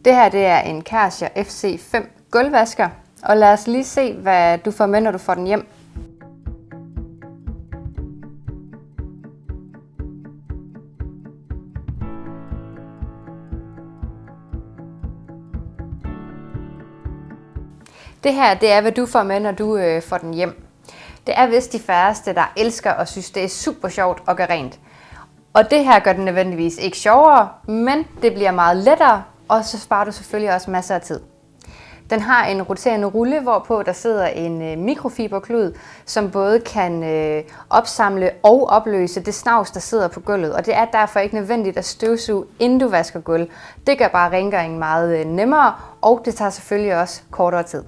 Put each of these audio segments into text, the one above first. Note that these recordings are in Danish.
Det her det er en Karcher FC5 gulvvasker, og lad os lige se, hvad du får med, når du får den hjem. Det her det er, hvad du får med, når du får den hjem. Det er vist de færreste, der elsker og synes, det er super sjovt at gøre rent. Og det her gør det nødvendigvis ikke sjovere, men det bliver meget lettere, og så sparer du selvfølgelig også masser af tid. Den har en roterende rulle, hvorpå der sidder en mikrofiberklud, som både kan opsamle og opløse det snavs, der sidder på gulvet. Og det er derfor ikke nødvendigt at støvsuge, inden du vasker gulv. Det gør bare rengøringen meget nemmere, og det tager selvfølgelig også kortere tid.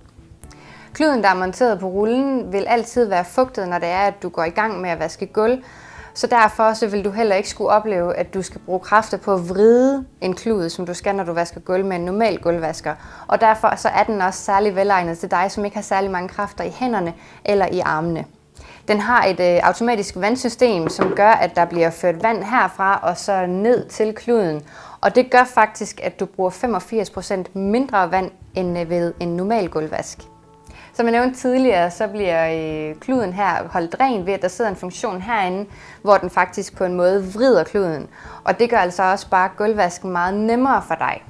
Kluden, der er monteret på rullen, vil altid være fugtet, når det er, at du går i gang med at vaske gulv. Så derfor så vil du heller ikke skulle opleve, at du skal bruge kræfter på at vride en klud, som du skal, når du vasker gulv med en normal gulvvasker. Og derfor så er den også særlig velegnet til dig, som ikke har særlig mange kræfter i hænderne eller i armene. Den har et automatisk vandsystem, som gør, at der bliver ført vand herfra og så ned til kluden. Og det gør faktisk, at du bruger 85% mindre vand end ved en normal gulvvask. Som jeg nævnte tidligere, så bliver kluden her holdt ren ved, at der sidder en funktion herinde, hvor den faktisk på en måde vrider kluden. Og det gør altså også bare gulvvasken meget nemmere for dig.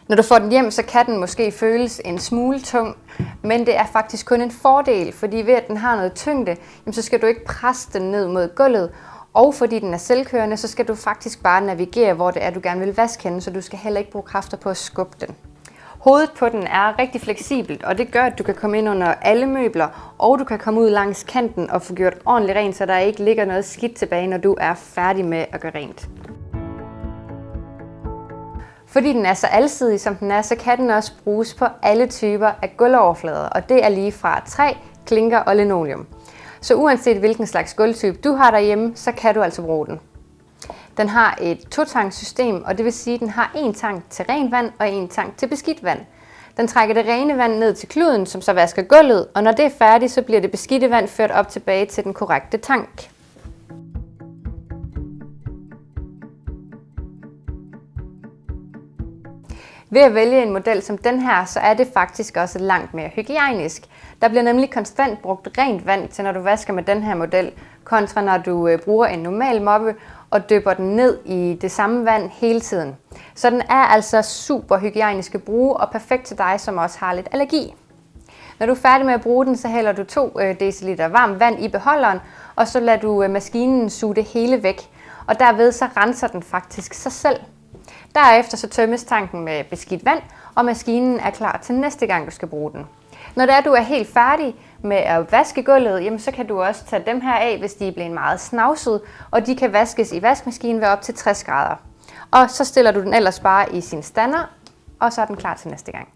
Når du får den hjem, så kan den måske føles en smule tung, men det er faktisk kun en fordel, fordi ved at den har noget tyngde, så skal du ikke presse den ned mod gulvet. Og fordi den er selvkørende, så skal du faktisk bare navigere, hvor det er, du gerne vil vaske henne, så du skal heller ikke bruge kræfter på at skubbe den. Hovedet på den er rigtig fleksibelt, og det gør, at du kan komme ind under alle møbler, og du kan komme ud langs kanten og få gjort ordentligt rent, så der ikke ligger noget skidt tilbage, når du er færdig med at gøre rent. Fordi den er så alsidig, som den er, så kan den også bruges på alle typer af gulvoverflader, og det er lige fra træ, klinker og linoleum. Så uanset hvilken slags gulvtype du har derhjemme, så kan du altså bruge den. Den har et totankssystem, og det vil sige, at den har en tank til rent vand og en tank til beskidt vand. Den trækker det rene vand ned til kluden, som så vasker gulvet, og når det er færdigt, så bliver det beskidte vand ført op tilbage til den korrekte tank. Ved at vælge en model som den her, så er det faktisk også langt mere hygiejnisk. Der bliver nemlig konstant brugt rent vand til, når du vasker med den her model, kontra når du bruger en normal moppe og dypper den ned i det samme vand hele tiden. Så den er altså super hygiejnisk at bruge og perfekt til dig, som også har lidt allergi. Når du er færdig med at bruge den, så hælder du 2 dl varmt vand i beholderen, og så lader du maskinen suge det hele væk. Og derved så renser den faktisk sig selv. Derefter så tømmes tanken med beskidt vand, og maskinen er klar til næste gang, du skal bruge den. Når det er, du er helt færdig med at vaske gulvet, jamen, så kan du også tage dem her af, hvis de er blevet meget snavsede, og de kan vaskes i vaskemaskinen ved op til 60 grader. Og så stiller du den ellers bare i sin stander, og så er den klar til næste gang.